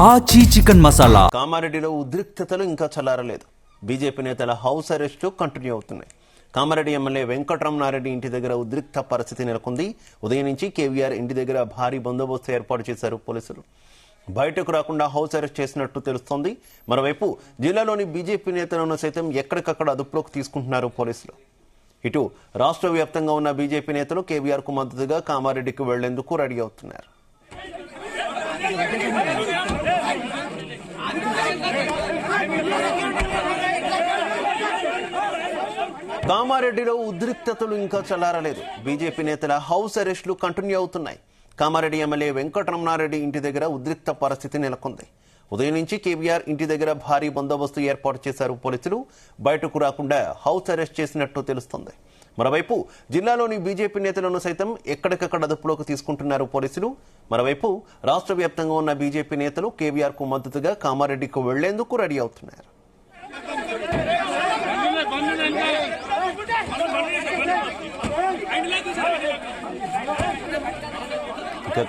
ఆచి చికెన్ మసాలా. కామారెడ్డిలో ఉద్రిక్తతలు ఇంకా చల్లారలేదు. బీజేపీ నేతల హౌస్ అరెస్టు కంటిన్యూ అవుతున్నాయి. కామారెడ్డి ఎమ్మెల్యే వెంకటరమణారెడ్డి ఇంటి దగ్గర ఉద్రిక్త పరిస్థితి నెలకొంది. ఉదయం నుంచి కేవీఆర్ ఇంటి దగ్గర భారీ బందోబస్తు ఏర్పాటు చేశారు పోలీసులు. బయటకు రాకుండా హౌస్ అరెస్ట్ చేసినట్టు తెలుస్తోంది. మరోవైపు జిల్లాలోని బీజేపీ నేతలను సైతం ఎక్కడికక్కడ అదుపులోకి తీసుకుంటున్నారు పోలీసులు. ఇటు రాష్ట్ర వ్యాప్తంగా ఉన్న బీజేపీ నేతలు కేవీఆర్ కు మద్దతుగా కామారెడ్డికి వెళ్లేందుకు రెడీ అవుతున్నారు. కామారెడ్డిలో ఉద్రిక్తతలు ఇంకా చల్లారలేదు. బీజేపీ నేతల హౌస్ అరెస్టులు కంటిన్యూ అవుతున్నాయి. కామారెడ్డి ఎమ్మెల్యే వెంకటరమణారెడ్డి ఇంటి దగ్గర ఉద్రిక్త పరిస్థితి నెలకొంది. ఉదయం నుంచి కేవీఆర్ ఇంటి దగ్గర భారీ బందోబస్తు ఏర్పాటు చేశారు పోలీసులు. బయటకు రాకుండా హౌస్ అరెస్ట్ చేసినట్టు తెలుస్తోంది. మరోవైపు జిల్లాలోని బీజేపీ నేతలను సైతం ఎక్కడికక్కడ అదుపులోకి తీసుకుంటున్నారు పోలీసులు. మరోవైపు రాష్ట్ర వ్యాప్తంగా ఉన్న బీజేపీ నేతలు కేవీఆర్ కు మద్దతుగా కామారెడ్డికి వెళ్లేందుకు రెడీ అవుతున్నారు.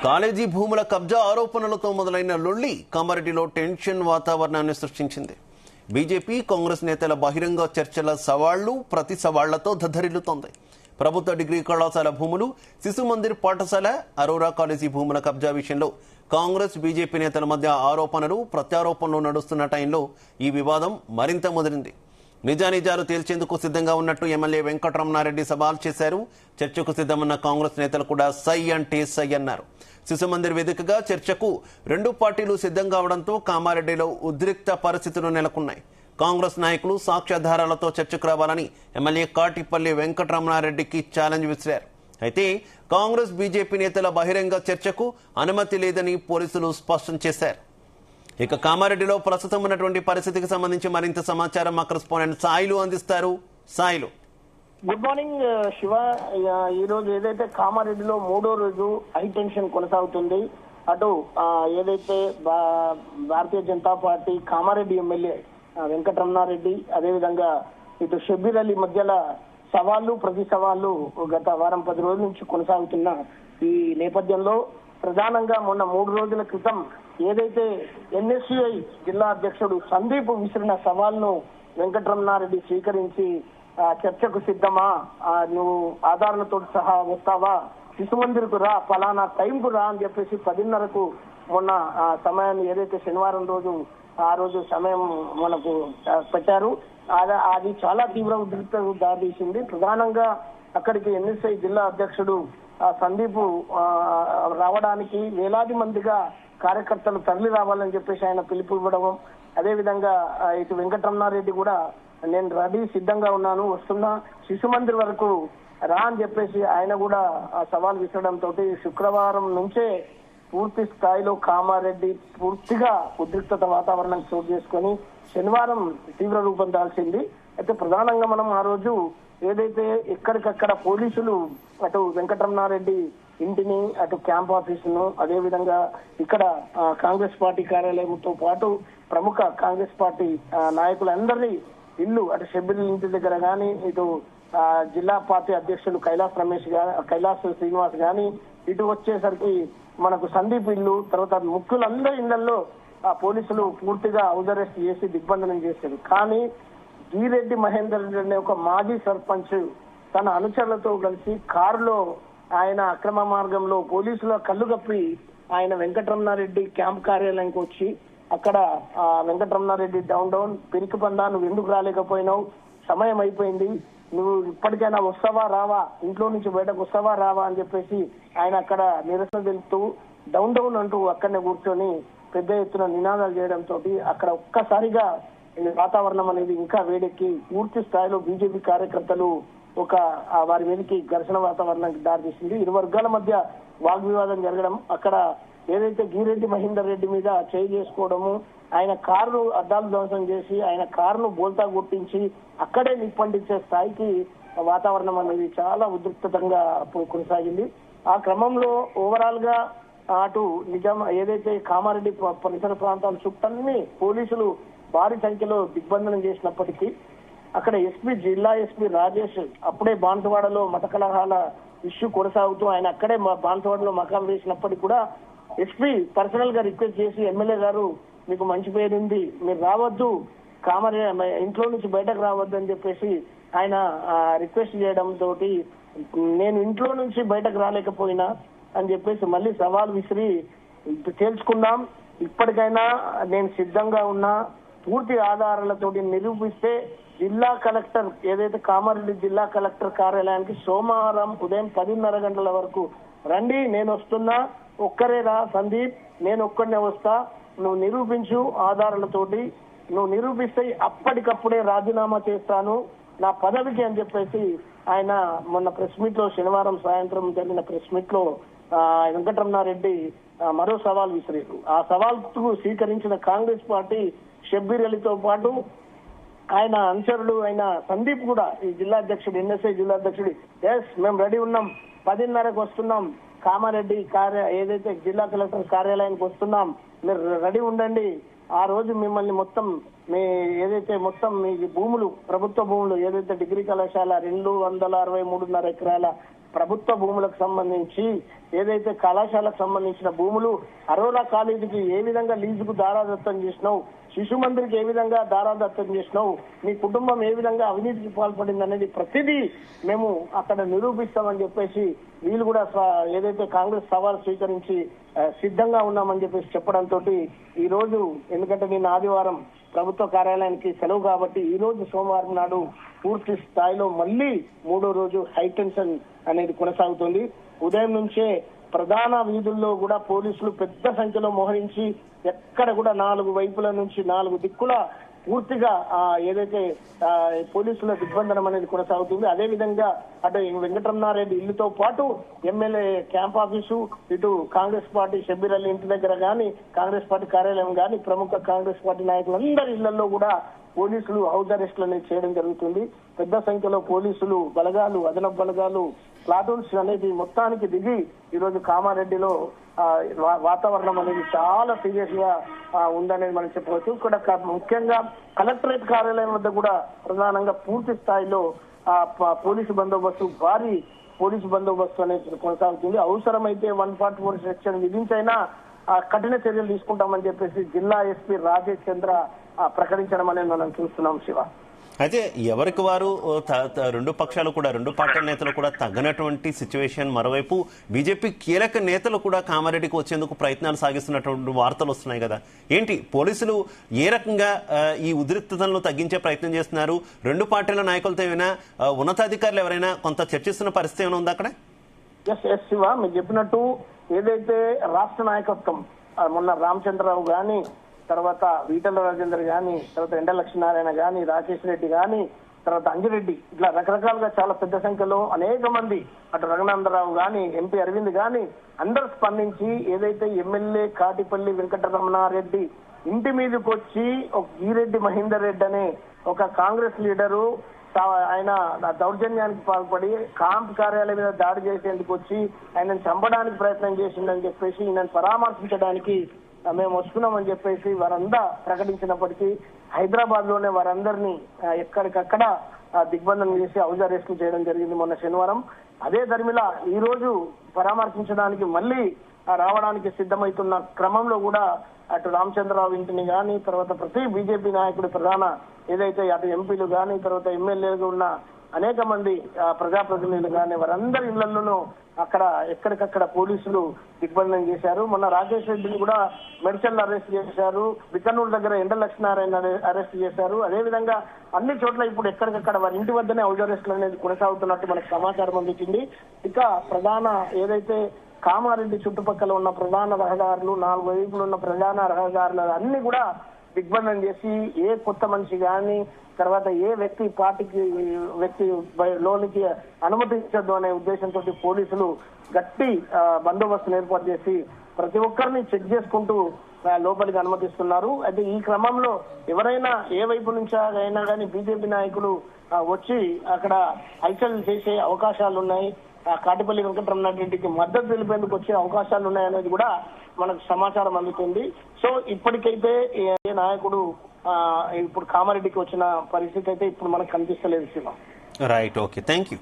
కాలేజీ భూముల కబ్జా ఆరోపణలతో మొదలైన లొల్లి కామారెడ్డిలో టెన్షన్ వాతావరణాన్ని సృష్టించింది. బీజేపీ కాంగ్రెస్ నేతల బహిరంగ చర్చల సవాళ్లు ప్రతి సవాళ్లతో దద్దరిల్లుతోంది. ప్రభుత్వ డిగ్రీ కళాశాల భూములు, శిశు మందిర్ పాఠశాల, అరోరా కాలేజీ భూముల కబ్జా విషయంలో కాంగ్రెస్ బీజేపీ నేతల మధ్య ఆరోపణలు ప్రత్యారోపణలు నడుస్తున్న టైంలో ఈ వివాదం మరింత ముదిరింది. నిజానిజాలు తేల్చేందుకు సిద్ధంగా ఉన్నట్టు ఎమ్మెల్యే వెంకటరమణారెడ్డి సవాల్ చేశారు. చర్చకు సిద్ధమన్న కాంగ్రెస్ నేతలు కూడా సై అంటే సై అన్నారు. శిశు మందిర్ వేదికగా చర్చకు రెండు పార్టీలు సిద్ధం కావడంతో కామారెడ్డిలో ఉద్రిక్త పరిస్థితులు నెలకొన్నాయి. కాంగ్రెస్ నాయకులు సాక్ష్యాధారాలతో చర్చకు రావాలని ఎమ్మెల్యే కాటిపల్లి వెంకటరమణారెడ్డికి ఛాలెంజ్ విసిరారు. అయితే కాంగ్రెస్ బీజేపీ నేతల బహిరంగ చర్చకు అనుమతి లేదని పోలీసులు స్పష్టం చేశారు. ఇక కామారెడ్డిలో ప్రస్తుతం ఉన్నటువంటి పరిస్థితికి సంబంధించి మరింత సమాచారం మా కరెస్పాండెంట్ సాయిలు అందిస్తారు. Sailu, good morning Shiva. ఈ రోజు ఏదైతే కామారెడ్డిలో మూడో రోజు హై టెన్షన్ కొనసాగుతుంది. అటు ఏదైతే భారతీయ జనతా పార్టీ కామారెడ్డి ఎమ్మెల్యే వెంకటరమణారెడ్డి, అదేవిధంగా ఇటు షబ్బీర్ అలీ మధ్యలో సవాళ్లు ప్రతి సవాళ్లు గత వారం 10 రోజుల నుంచి కొనసాగుతున్న ఈ నేపథ్యంలో ప్రధానంగా మొన్న 3 రోజుల క్రితం ఏదైతే ఎన్ఎస్యుఐ జిల్లా అధ్యక్షుడు సందీప్ విసిరిన సవాల్ను వెంకటరమణారెడ్డి స్వీకరించి చర్చకు సిద్ధమా, నువ్వు ఆధారాలతో సహా వస్తావా, శిశు మందిర్కు రా, ఫలానా టైంకు రా అని చెప్పేసి 10:30కు మొన్న సమయాన్ని ఏదైతే శనివారం రోజు ఆ రోజు సమయం మనకు పెట్టారు. అది చాలా తీవ్ర ఉద్రిక్తతకు దారితీసింది. ప్రధానంగా అక్కడికి ఎన్ఎస్ఐ జిల్లా అధ్యక్షుడు సందీప్ రావడానికి వేలాది మందిగా కార్యకర్తలు తరలి రావాలని చెప్పేసి ఆయన పిలుపు ఇవ్వడం, అదేవిధంగా ఇటు వెంకటరమణారెడ్డి కూడా నేను రెడీ సిద్ధంగా ఉన్నాను, వస్తున్నా, శిశు మందిర్ వరకు రా అని చెప్పేసి ఆయన కూడా సవాల్ విసరడంతో శుక్రవారం నుంచే పూర్తి స్థాయిలో కామారెడ్డి పూర్తిగా ఉద్రిక్తత వాతావరణం చోటు చేసుకొని శనివారం తీవ్ర రూపం దాల్చింది. అయితే ప్రధానంగా మనం ఆ రోజు ఏదైతే ఎక్కడికక్కడ పోలీసులు అటు వెంకటరమణారెడ్డి ఇంటిని, అటు క్యాంప్ ఆఫీసును, అదేవిధంగా ఇక్కడ కాంగ్రెస్ పార్టీ కార్యాలయంతో పాటు ప్రముఖ కాంగ్రెస్ పార్టీ నాయకులందరినీ ఇల్లు, అటు షబ్బీర్ ఇంటి దగ్గర కానీ, ఇటు జిల్లా పార్టీ అధ్యక్షులు కైలాస్ శ్రీనివాస్ గాని, ఇటు వచ్చేసరికి మనకు సందీప్ ఇల్లు, తర్వాత ముఖ్యులందరి ఇళ్లలో పోలీసులు పూర్తిగా హౌస్ అరెస్ట్ చేసి దిగ్బంధనం చేశారు. కానీ గిరెడ్డి మహేందర్ రెడ్డి అనే ఒక మాజీ సర్పంచ్ తన అనుచరులతో కలిసి కారులో ఆయన అక్రమ మార్గంలో పోలీసుల కళ్ళు కప్పి ఆయన వెంకటరమణారెడ్డి క్యాంప్ కార్యాలయానికి వచ్చి అక్కడ వెంకటరమణారెడ్డి డౌన్ పిరికి పందా, నువ్వు ఎందుకు రాలేకపోయినావు, సమయం అయిపోయింది, నువ్వు ఇప్పటికైనా వస్తావా రావా, ఇంట్లో నుంచి బయటకు వస్తావా రావా అని చెప్పేసి ఆయన అక్కడ నిరసన తెలుపుతూ డౌన్ అంటూ అక్కడనే కూర్చొని పెద్ద ఎత్తున నినాదాలు చేయడంతో అక్కడ ఒక్కసారిగా వాతావరణం అనేది ఇంకా వేడెక్కి పూర్తి స్థాయిలో బీజేపీ కార్యకర్తలు వారి మీదకి ఘర్షణ వాతావరణానికి దారితీసింది. ఇరు వర్గాల మధ్య వాగ్వివాదం జరగడం, అక్కడ ఏదైతే గిరెడ్డి మహేందర్ రెడ్డి మీద చేయి చేసుకోవడము, ఆయన కారును అద్దాలు ధ్వంసం చేసి ఆయన కారును బోల్తా గుర్తించి అక్కడే నిప్పండించే స్థాయికి వాతావరణం అనేది చాలా ఉద్రిక్తంగా కొనసాగింది. ఆ క్రమంలో ఓవరాల్ గా అటు ఏదైతే కామారెడ్డి పరిసర ప్రాంతాల చుట్టన్ని పోలీసులు భారీ సంఖ్యలో దిగ్బంధనం చేసినప్పటికీ అక్కడ జిల్లా ఎస్పీ రాజేష్ అప్పుడే బాన్సువాడలో మత కలహాల ఇష్యూ కొనసాగుతూ ఆయన అక్కడే బాన్సవాడలో మకాం వేసినప్పటికీ కూడా ఎస్పీ పర్సనల్ గా రిక్వెస్ట్ చేసి ఎమ్మెల్యే గారు మీకు మంచి పేరుంది, మీరు రావద్దు, ఇంట్లో నుంచి బయటకు రావద్దు అని చెప్పేసి ఆయన రిక్వెస్ట్ చేయడం తోటి నేను ఇంట్లో నుంచి బయటకు రాలేకపోయినా అని చెప్పేసి మళ్ళీ సవాల్ విసిరి తేల్చుకుందాం, ఇప్పటికైనా నేను సిద్ధంగా ఉన్నా, పూర్తి ఆధారాలతోటి నిరూపిస్తే జిల్లా కలెక్టర్ ఏదైతే కామారెడ్డి జిల్లా కలెక్టర్ కార్యాలయానికి సోమవారం ఉదయం 10:30 గంటల వరకు రండి, నేను వస్తున్నా, ఒక్కరే రా సందీప్, నేను ఒక్కడనే వస్తా, నువ్వు నిరూపించు ఆధారాలతోటి, నువ్వు నిరూపిస్తే అప్పటికప్పుడే రాజీనామా చేస్తాను నా పదవికి అని చెప్పేసి ఆయన మొన్న ప్రెస్ మీట్ లో శనివారం సాయంత్రం జరిగిన ప్రెస్ మీట్ లో వెంకటరమణారెడ్డి మరో సవాల్ విసిరారు. ఆ సవాల్కు స్వీకరించిన కాంగ్రెస్ పార్టీ షబ్బీర్ అలీతో పాటు ఆయన అనుచరుడు అయిన సందీప్ కూడా ఈ జిల్లా అధ్యక్షుడు ఎన్ఎస్ఐ జిల్లా అధ్యక్షుడు మేము రెడీ ఉన్నాం, 10:30కు వస్తున్నాం, కామారెడ్డి ఏదైతే జిల్లా కలెక్టర్ కార్యాలయానికి వస్తున్నాం, మీరు రెడీ ఉండండి, ఆ రోజు మిమ్మల్ని మొత్తం మీ ఏదైతే మొత్తం మీ భూములు ప్రభుత్వ భూములు ఏదైతే డిగ్రీ కళాశాల 263.5 ఎకరాల ప్రభుత్వ భూములకు సంబంధించి ఏదైతే కళాశాలకు సంబంధించిన భూములు అరోరా కాలేజీకి ఏ విధంగా లీజుకు దారాదత్తం చేసినావు, శిశు మందిరికి ఏ విధంగా దారాదత్తం చేసినావు, నీ కుటుంబం ఏ విధంగా అవినీతికి పాల్పడింది అనేది ప్రతిదీ మేము అక్కడ నిరూపిస్తామని చెప్పేసి వీళ్ళు కూడా ఏదైతే కాంగ్రెస్ సవాల్ స్వీకరించి సిద్ధంగా ఉన్నామని చెప్పేసి చెప్పడంతో ఈ రోజు ఎందుకంటే నిన్న ఆదివారం ప్రభుత్వ కార్యాలయానికి సెలవు కాబట్టి ఈ రోజు సోమవారం నాడు పూర్తి స్థాయిలో మళ్ళీ 3వ రోజు హైటెన్షన్ అనేది కొనసాగుతుంది. ఉదయం నుంచే ప్రధాన వీధుల్లో కూడా పోలీసులు పెద్ద సంఖ్యలో మోహరించి ఎక్కడ కూడా 4 వైపుల నుంచి 4 దిక్కుల పూర్తిగా ఏదైతే పోలీసుల దిగ్బంధనం అనేది కొనసాగుతుంది. అదే విధంగా అటు వెంకటరమణారెడ్డి ఇల్లుతో పాటు ఎమ్మెల్యే క్యాంప్ ఆఫీసు, ఇటు కాంగ్రెస్ పార్టీ షబ్బీర్ అలీ ఇంటి దగ్గర గాని, కాంగ్రెస్ పార్టీ కార్యాలయం గాని, ప్రముఖ కాంగ్రెస్ పార్టీ నాయకులందరి ఇళ్లలో కూడా పోలీసులు హౌస్ అరెస్టులు అనేది చేయడం జరుగుతుంది. పెద్ద సంఖ్యలో పోలీసులు బలగాలు, అదనపు బలగాలు, ప్లాటూన్స్ అనేది మొత్తానికి దిగి ఈ రోజు కామారెడ్డిలో వాతావరణం అనేది చాలా సీరియస్ గా ఉందనేది మనం చెప్పవచ్చు. ఇక్కడ ముఖ్యంగా కలెక్టరేట్ కార్యాలయం వద్ద కూడా ప్రధానంగా పూర్తి స్థాయిలో పోలీసు బందోబస్తు, భారీ పోలీసు బందోబస్తు అనేది కొనసాగుతుంది. అవసరమైతే 144 సెక్షన్ విధించైనా కఠిన చర్యలు తీసుకుంటామని చెప్పేసి జిల్లా ఎస్పీ రాజేష్ చంద్ర ప్రకటించడం అనేది మనం చూస్తున్నాం. శివ, అయితే ఎవరికి వారు రెండు పక్షాలు కూడా, రెండు పార్టీల నేతలు కూడా తగ్గనటువంటి సిచ్యువేషన్. మరోవైపు బీజేపీ కీలక నేతలు కూడా కామారెడ్డికి వచ్చేందుకు ప్రయత్నాలు సాగిస్తున్నటువంటి వార్తలు వస్తున్నాయి కదా, ఏంటి పోలీసులు ఏ రకంగా ఈ ఉద్రిక్తతలను తగ్గించే ప్రయత్నం చేస్తున్నారు? రెండు పార్టీల నాయకులతో ఏమైనా ఉన్నతాధికారులు ఎవరైనా కొంత చర్చిస్తున్న పరిస్థితి ఏమైనా ఉందా అక్కడ? ఎస్ శివ, మీరు చెప్పినట్టు ఏదైతే రాష్ట్ర నాయకత్వం మొన్న రామచంద్రరావు గాని, తర్వాత ఈటెల రాజేందర్ గాని, తర్వాత ఎండ లక్ష్మీనారాయణ గాని, రాకేష్ రెడ్డి గాని, తర్వాత అంజిరెడ్డి, ఇట్లా రకరకాలుగా చాలా పెద్ద సంఖ్యలో అనేక మంది, అటు రఘునందరావు గాని, ఎంపీ అరవింద్ గాని అందరూ స్పందించి ఏదైతే ఎమ్మెల్యే కాటిపల్లి వెంకటరమణారెడ్డి ఇంటి మీదకి వచ్చి ఒక ఈరెడ్డి మహేందర్ రెడ్డి అనే ఒక కాంగ్రెస్ లీడరు ఆయన దౌర్జన్యానికి పాల్పడి కాంప్ కార్యాలయం మీద దాడి చేసేందుకు వచ్చి ఆయనను చంపడానికి ప్రయత్నం చేసిందని చెప్పేసి ఈయనను పరామర్శించడానికి మేము వస్తున్నామని చెప్పేసి వారంతా ప్రకటించినప్పటికీ హైదరాబాద్ లోనే వారందరినీ ఎక్కడికక్కడ దిగ్బంధనం చేసి హౌస్ అరెస్టులు చేయడం జరిగింది మొన్న శనివారం. అదే ధర్మిలా ఈ రోజు పరామర్శించడానికి మళ్ళీ రావడానికి సిద్ధమవుతున్న క్రమంలో కూడా అటు రామచంద్రరావు ఇంటిని గాని, తర్వాత ప్రతి బీజేపీ నాయకుడి ప్రధాన ఏదైతే అటు ఎంపీలు గాని, తర్వాత ఎమ్మెల్యేలుగా ఉన్న అనేక మంది ప్రజాప్రతినిధులు కానీ వారందరి ఇళ్లలోనూ అక్కడ ఎక్కడికక్కడ పోలీసులు దిగ్బంధనం చేశారు. మొన్న రాకేష్ రెడ్డిని కూడా మెడ్చల్ అరెస్ట్ చేశారు, బికనూరు దగ్గర ఎండ లక్ష్మీనారాయణ అరెస్ట్ చేశారు. అదేవిధంగా అన్ని చోట్ల ఇప్పుడు ఎక్కడికక్కడ వారి ఇంటి వద్దనే హౌస్ అరెస్టులు అనేది కొనసాగుతున్నట్టు మనకు సమాచారం అందించింది. ఇక ప్రధాన ఏదైతే కామారెడ్డి చుట్టుపక్కల ఉన్న ప్రధాన రహదారులు, 4 వైపులు ఉన్న ప్రధాన రహదారులు అన్ని కూడా దిగ్బంధనం చేసి ఏ కొత్త మనిషి గాని, తర్వాత ఏ వ్యక్తి లోనికి అనుమతించద్దు అనే ఉద్దేశంతో పోలీసులు గట్టి బందోబస్తును ఏర్పాటు చేసి ప్రతి ఒక్కరిని చెక్ చేసుకుంటూ లోపలికి అనుమతిస్తున్నారు. అయితే ఈ క్రమంలో ఎవరైనా ఏ వైపు నుంచి అయినా కానీ బీజేపీ నాయకులు వచ్చి అక్కడ హల్చల్ చేసే అవకాశాలు ఉన్నాయి, కాటిపల్లి వెంకటరమణారెడ్డికి మద్దతు తెలిపేందుకు వచ్చే అవకాశాలు ఉన్నాయనేది కూడా మనకు సమాచారం అందుతుంది. సో ఇప్పటికైతే ఏ నాయకుడు ఇప్పుడు కామారెడ్డికి వచ్చిన పరిస్థితి అయితే ఇప్పుడు మనకు కనిపిస్తలేదు Siva. Right, okay, thank you.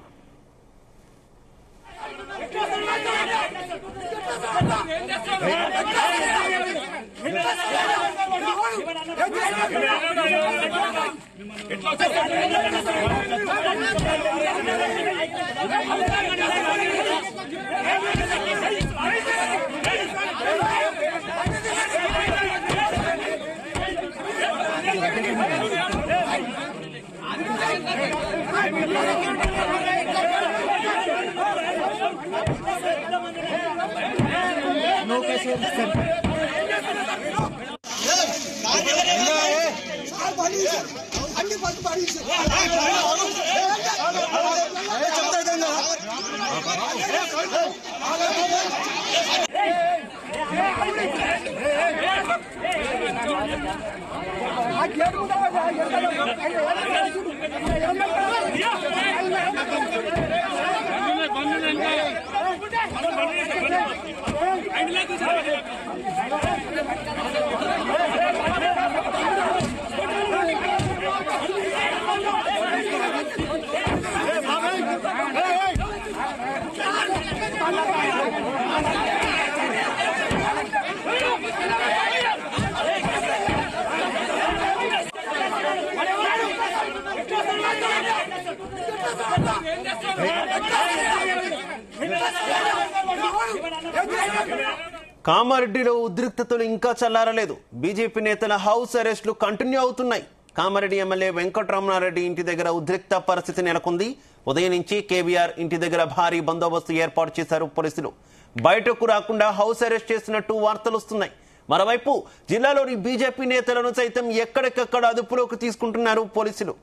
కామారెడ్డిలో ఉద్రిక్తతలు ఇంకా చల్లారలేదు. బీజేపీ నేతల హౌస్ అరెస్టులు కంటిన్యూ అవుతున్నాయి. కామారెడ్డి ఎమ్మెల్యే వెంకటరమణారెడ్డి ఇంటి దగ్గర ఉద్రిక్త పరిస్థితి నెలకొంది. ఉదయం నుంచి కేబీఆర్ ఇంటి దగ్గర భారీ బందోబస్తు ఏర్పాటు చేశారు పోలీసులు. బయటకు రాకుండా హౌస్ అరెస్ట్ చేసినట్టు వార్తలు వస్తున్నాయి. మరోవైపు జిల్లాలోని బీజేపీ నేతలను సైతం ఎక్కడికక్కడ అదుపులోకి తీసుకుంటున్నారు పోలీసులు.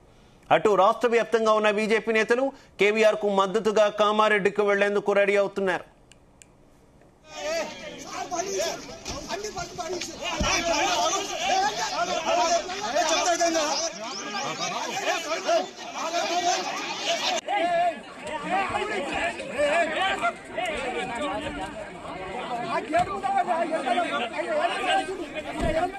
అటు రాష్ట్ర వ్యాప్తంగా ఉన్న బీజేపీ నేతలు కేబీఆర్ కు మద్దతుగా కామారెడ్డికి వెళ్లేందుకు రెడీ అవుతున్నారు.